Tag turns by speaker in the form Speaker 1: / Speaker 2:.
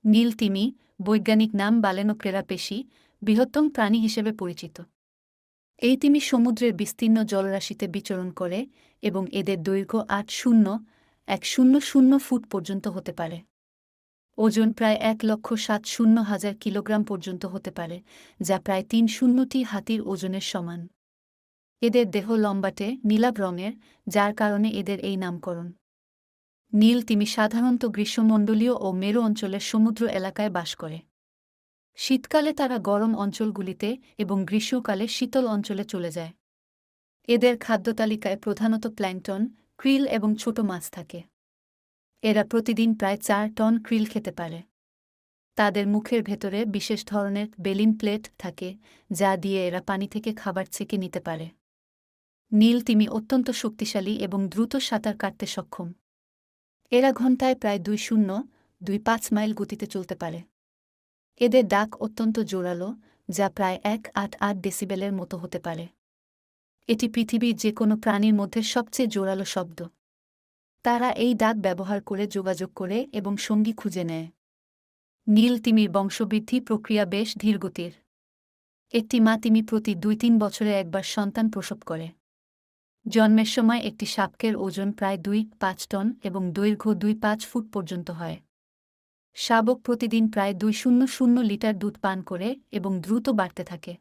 Speaker 1: নীল তিমি, বৈজ্ঞানিক নাম বালেনোপ্টেরা পেশি, বৃহত্তম প্রাণী হিসেবে পরিচিত। এই তিমি সমুদ্রের বিস্তীর্ণ জলরাশিতে বিচরণ করে এবং এদের দৈর্ঘ্য 8,000,100 ফুট পর্যন্ত হতে পারে। ওজন প্রায় 1,70,000 কিলোগ্রাম পর্যন্ত হতে পারে, যা প্রায় 3,000টি হাতির ওজনের সমান। এদের দেহ লম্বাটে, নীলাভ রঙের, যার কারণে এদের এই নামকরণ। নীল তিমি সাধারণত গ্রীষ্মমণ্ডলীয় ও মেরু অঞ্চলের সমুদ্র এলাকায় বাস করে। শীতকালে তারা গরম অঞ্চলগুলিতে এবং গ্রীষ্মকালে শীতল অঞ্চলে চলে যায়। এদের খাদ্যতালিকায় প্রধানত প্ল্যাঙ্কটন, ক্রিল এবং ছোট মাছ থাকে। এরা প্রতিদিন প্রায় 4 টন ক্রিল খেতে পারে। তাদের মুখের ভেতরে বিশেষ ধরনের বেলিন প্লেট থাকে, যা দিয়ে এরা পানি থেকে খাবার ছেঁকে নিতে পারে। নীল তিমি অত্যন্ত শক্তিশালী এবং দ্রুত সাঁতার কাটতে সক্ষম। এরা ঘণ্টায় প্রায় 2.025 মাইল গতিতে চলতে পারে। এদের ডাক অত্যন্ত জোরালো, যা প্রায় 188 ডেসিবেলের মতো হতে পারে। এটি পৃথিবীর যে কোনো প্রাণীর মধ্যে সবচেয়ে জোরালো শব্দ। তারা এই ডাক ব্যবহার করে যোগাযোগ করে এবং সঙ্গী খুঁজে নেয়। নীল তিমির বংশবৃদ্ধি প্রক্রিয়া বেশ ধীরগতির। একটি মা তিমি প্রতি 2-3 বছরে একবার সন্তান প্রসব করে। জন্মের সময় একটি শাবকের ওজন প্রায় 2-5 টন এবং দৈর্ঘ্য 2-5 ফুট পর্যন্ত হয়। শাবক প্রতিদিন প্রায় 200 লিটার দুধ পান করে এবং দ্রুত বাড়তে থাকে।